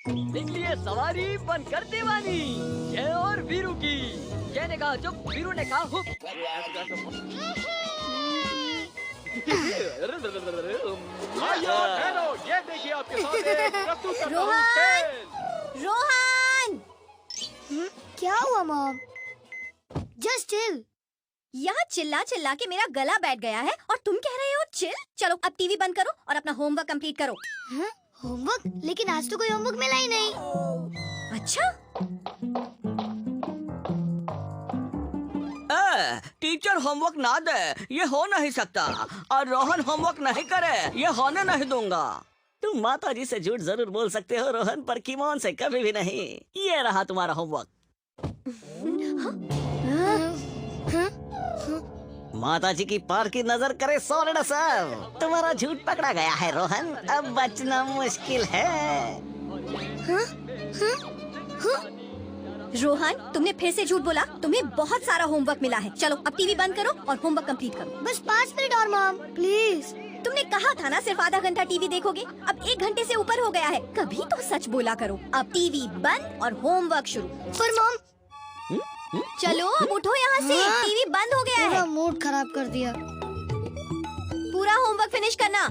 निकलिए सवारी बनकर दीवानी, जय और वीरू की। जय ने कहा चुप, वीरू ने कहा हुप। ये देखिए आपके सामने प्रस्तुत करता हूं खेल। रोहन! क्या हुआ मॉम? Just chill. यहाँ चिल्ला चिल्ला के मेरा गला बैठ गया है और तुम कह रहे हो चिल? चलो अब टीवी बंद करो और अपना होमवर्क कंप्लीट करो। होमवर्क? लेकिन आज तो कोई होमवर्क मिला ही नहीं। अच्छा? टीचर होमवर्क ना दे ये हो नहीं सकता, और रोहन होमवर्क नहीं करे ये होने नहीं दूंगा। तुम माता जी से झूठ जरूर बोल सकते हो रोहन, पर कीमोन से कभी भी नहीं। ये रहा तुम्हारा होमवर्क। माता जी की पार की नजर करे सोरेना सर, तुम्हारा झूठ पकड़ा गया है रोहन, अब बचना मुश्किल है। रोहन, तुमने फिर से झूठ बोला। तुम्हें बहुत सारा होमवर्क मिला है। चलो अब टीवी बंद करो और होमवर्क कंप्लीट करो। बस 5 मिनट और मॉम, प्लीज। तुमने कहा था ना सिर्फ आधा घंटा टीवी देखोगे, अब 1 घंटे से ऊपर हो गया है। कभी तो सच बोला करो। अब टीवी बंद और होमवर्क शुरू। पर मॉम, चलो अब उठो यहाँ से। टीवी बंद हो गया है। मूड खराब कर दिया। पूरा होमवर्क फिनिश करना।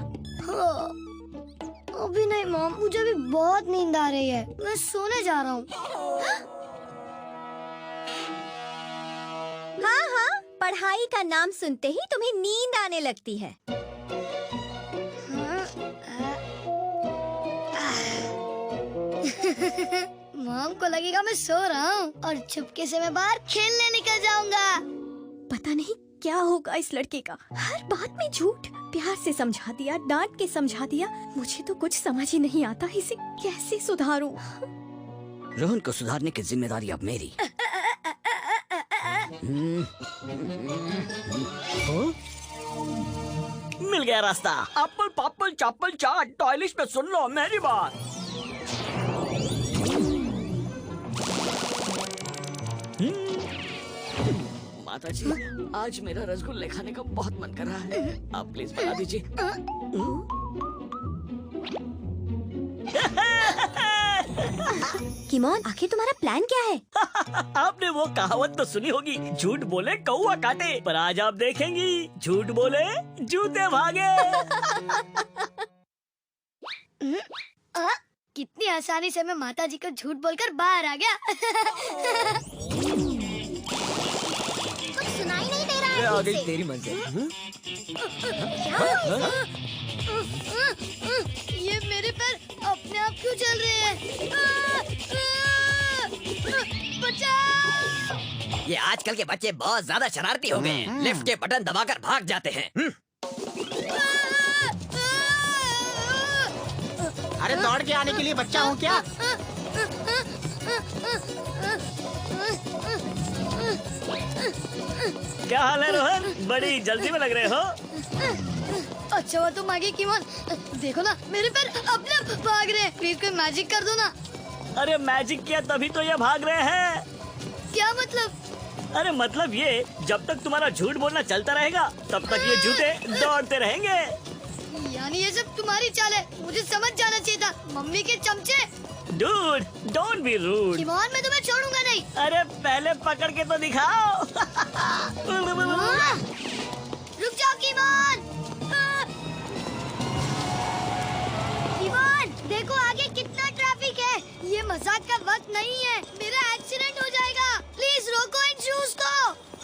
अभी नहीं मॉम, मुझे अभी बहुत नींद आ रही है, मैं सोने जा रहा हूँ। हाँ हाँ, पढ़ाई का नाम सुनते ही तुम्हें नींद आने लगती है। मॉम को लगेगा मैं सो रहा हूँ और चुपके से मैं बाहर खेलने निकल जाऊंगा। पता नहीं क्या होगा इस लड़के का, हर बात में झूठ। प्यार से समझा दिया, डांट के समझा दिया, मुझे तो कुछ समझ ही नहीं आता इसे कैसे सुधारूं। रोहन को सुधारने की जिम्मेदारी अब मेरी। मिल गया रास्ता। एप्पल पापल चापल चाट, टॉयलिश में सुन लो मेरी बात। माता जी, आज मेरा रसगुल्ले खाने का बहुत मन कर रहा है, आप प्लीज बता दीजिए। कीमोन, आखिर तुम्हारा प्लान क्या है? आपने वो कहावत तो सुनी होगी, झूठ बोले कौवा काटे, पर आज आप देखेंगी झूठ बोले जूते भागे। कितनी आसानी से मैं माता जी को झूठ बोलकर बाहर आ गया। कुछ सुनाई नहीं दे रहा है। आ गई तेरी मंजिल। ये मेरे पैर अपने आप क्यों चल रहे हैं? बचाओ! ये आजकल के बच्चे बहुत ज्यादा शरारती हो गए हैं। लिफ्ट के बटन दबाकर भाग जाते हैं। अरे दौड़ के आने के लिए बच्चा हूँ क्या? क्या हाल है रोहन, बड़ी जल्दी में लग रहे हो। अच्छा हुआ तुम आगे कीमोन, देखो ना मेरे पैर अपने आप भाग रहे हैं। प्लीज कोई मैजिक कर दो ना। अरे मैजिक किया तभी तो ये भाग रहे हैं। क्या मतलब? अरे मतलब ये, जब तक तुम्हारा झूठ बोलना चलता रहेगा तब तक ये जूते दौड़ते रहेंगे। यानी ये सब तुम्हारी चाल है, मुझे समझ जाना चाहिए था। मम्मी के चमचे। Dude, don't be rude. Come on, मैं तुम्हें छोड़ूंगा नहीं। अरे पहले पकड़ के तो दिखाओ। रुक जाओ कीमोन। कीमोन, देखो आगे कितना ट्रैफिक है। ये मजाक का वक्त नहीं है, मेरा एक्सीडेंट हो जाएगा। प्लीज रोको इन शूज को।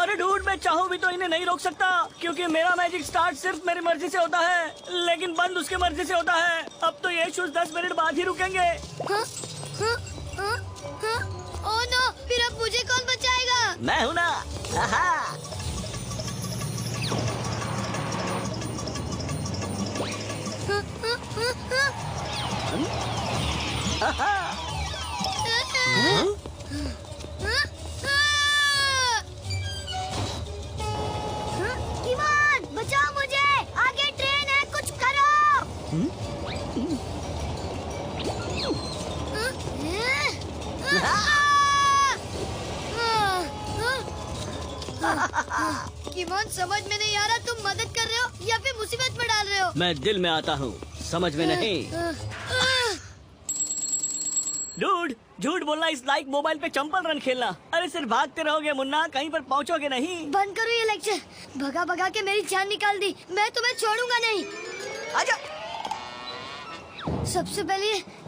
अरे डूड, मैं चाहूँ भी तो इन्हें नहीं रोक सकता, क्योंकि मेरा मैजिक स्टार्ट सिर्फ मेरी मर्जी से होता है, लेकिन बंद उसके मर्जी से होता है। अब तो ये शूज 10 मिनट बाद ही रुकेंगे। ओह नो, फिर अब मुझे कौन बचाएगा? मैं हूँ ना। कीमोन, बचाओ मुझे, आगे ट्रेन है, कुछ करो। कीमोन, समझ में नहीं आ रहा तुम मदद कर रहे हो या फिर मुसीबत में डाल रहे हो। मैं दिल में आता हूँ, समझ में नहीं। डूड, झूठ बोलना इस लाइक मोबाइल पे चंपल रन खेलना। अरे सिर्फ भागते रहोगे मुन्ना, कहीं पर पहुंचोगे नहीं। बंद करो ये लेक्चर। भगा भगा के मेरी जान निकाल दी। मैं तुम्हें छोड़ूंगा नहीं। आजा। सबसे पहले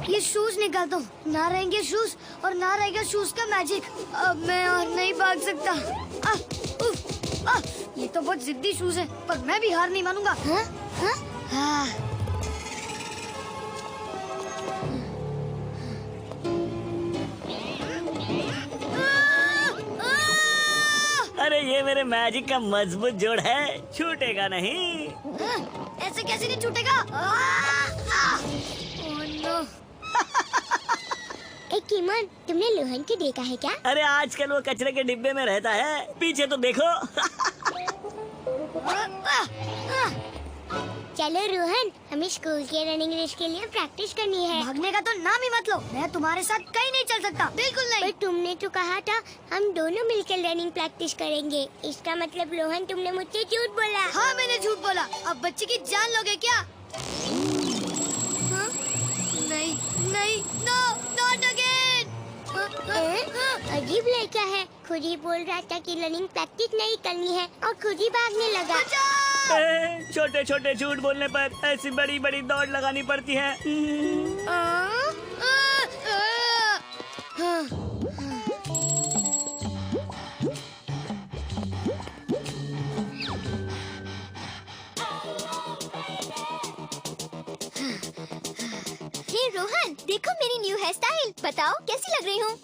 ये शूज निकालता हूँ। ना रहेंगे शूज और ना रहेगा शूज का मैजिक। अब मैं और नहीं भाग सकता। ये तो बहुत जिद्दी शूज है, पर मैं भी हार नहीं मानूंगा। हाँ? हाँ? हाँ। अरे ये मेरे मैजिक का मजबूत जोड़ है, छूटेगा नहीं। ऐसे कैसे नहीं छूटेगा? Oh no. कीमन, तुमने लोहन को देखा है क्या? अरे आजकल वो कचरे के डिब्बे में रहता है, पीछे तो देखो। चलो रोहन, हमें स्कूल के रनिंग रेस के लिए प्रैक्टिस करनी है। भागने का तो नाम ही मत लो। मैं तुम्हारे साथ कहीं नहीं चल सकता, बिल्कुल नहीं। पर तुमने तो कहा था हम दोनों मिलकर रनिंग प्रैक्टिस करेंगे। इसका मतलब रोहन तुमने मुझसे झूठ बोला। हाँ मैंने झूठ बोला। अब बच्चे की जान लोगे क्या? हाँ? नहीं नहीं, नो नॉट अगेन। अजीब लड़का है, खुद ही बोल रहा था कि रनिंग प्रैक्टिस नहीं करनी है और खुद ही भागने लगा। छोटे छोटे झूठ बोलने पर ऐसी बड़ी बड़ी दौड़ लगानी पड़ती है। हे रोहन, देखो मेरी न्यू हेयर स्टाइल। बताओ कैसी लग रही हूँ?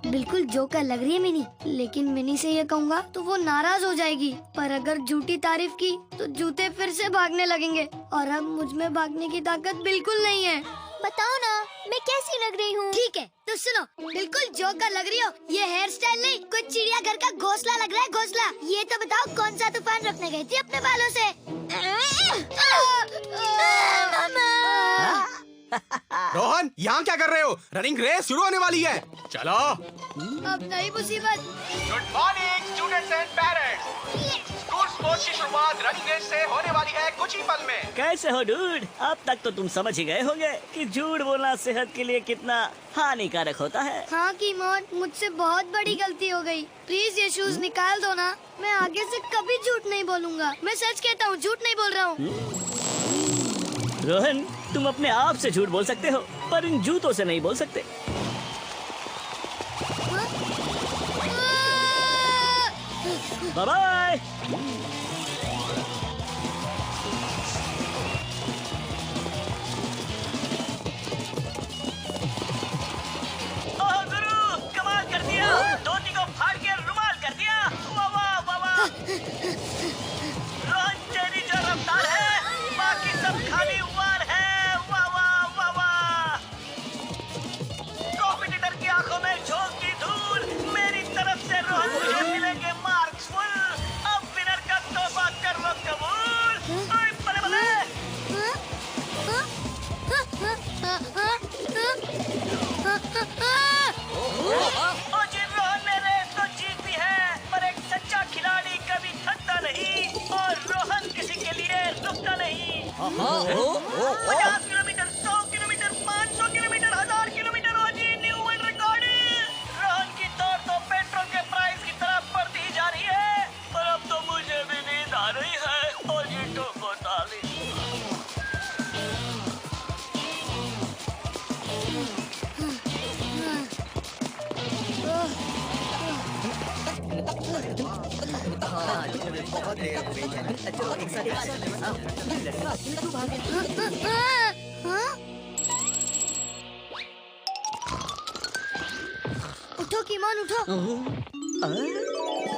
बिल्कुल जोकर लग रही है मिनी, लेकिन मिनी से ये कहूँगा तो वो नाराज हो जाएगी। पर अगर झूठी तारीफ की तो जूते फिर से भागने लगेंगे, और अब मुझ में भागने की ताकत बिल्कुल नहीं है। बताओ ना, मैं कैसी लग रही हूँ? ठीक है तो सुनो, बिल्कुल जोकर लग रही हो। ये हेयर स्टाइल नहीं, कुछ चिड़ियाघर का घोंसला लग रहा है, घोंसला। ये तो बताओ कौन सा तूफान रखने गई थी अपने बालों से? रोहन, यहाँ क्या कर रहे हो? रनिंग रेस शुरू होने वाली है, चलो। अब नई मुसीबत। Good morning students and parents. School sports की शुरुआत रनिंग रेस से होने वाली है कुछ ही पल में। कैसे हो डूड? अब तक तो तुम समझ ही गए होंगे कि झूठ बोलना सेहत के लिए कितना हानिकारक होता है। हाँ कीमोन, मुझसे बहुत बड़ी गलती हो गई। प्लीज ये शूज निकाल दो ना। मैं आगे से कभी झूठ नहीं बोलूँगा। मैं सच कहता हूँ, झूठ नहीं बोल रहा हूँ। रोहन, तुम अपने आप से झूठ बोल सकते हो, पर इन जूतों से नहीं बोल सकते। Bye bye. ओह गुरु, कमाल कर दिया। धोती को फाड़ के रुमाल कर दिया। वाह वाह वाह वाह। रोहन, तेरी जो रफ्तार है, बाकी सब खाली वार है। वाह वाह वाह वाह। कॉम्पिटिटर की आंखों में झोंकती धूल। मेरी तरफ से रोहन मुझे मिलेंगे मार्क्स फुल। अब विनर का तोहफा कर लो कबूल। ओए बले बले। ओ जी, रोहन ने रेस तो जीत भी है, पर एक सच्चा खिलाड़ी कभी थकता नहीं, और रोहन किसी के लिए रुकता नहीं। 50 किलोमीटर, 100 किलोमीटर, 500 किलोमीटर, 1000 किलोमीटर। ओ जी, न्यू वर्ल्ड रिकॉर्ड। रोहन की दौड़ तो पेट्रोल के प्राइस की तरह बढ़ती ही जा रही है, पर अब तो मुझे भी नींद आ रही है। और ये ठोको ताली। उठो कीमोन, उठो।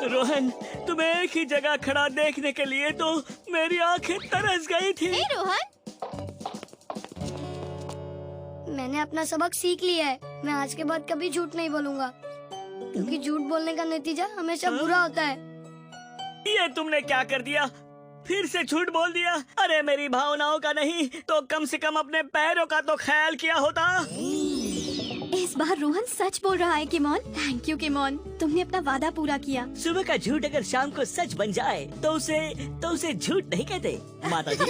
रोहन, तुम्हें एक ही जगह खड़ा देखने के लिए तो मेरी आंखें तरस गई थी। हे रोहन, मैंने अपना सबक सीख लिया है। मैं आज के बाद कभी झूठ नहीं बोलूँगा, क्योंकि झूठ बोलने का नतीजा हमेशा बुरा होता है। ये तुमने क्या कर दिया? फिर से झूठ बोल दिया। अरे मेरी भावनाओं का नहीं तो कम से कम अपने पैरों का तो ख्याल किया होता। इस इस बार रोहन सच बोल रहा है किमोन। थैंक यू किमोन, तुमने अपना वादा पूरा किया। सुबह का झूठ अगर शाम को सच बन जाए तो उसे झूठ नहीं कहते माता जी।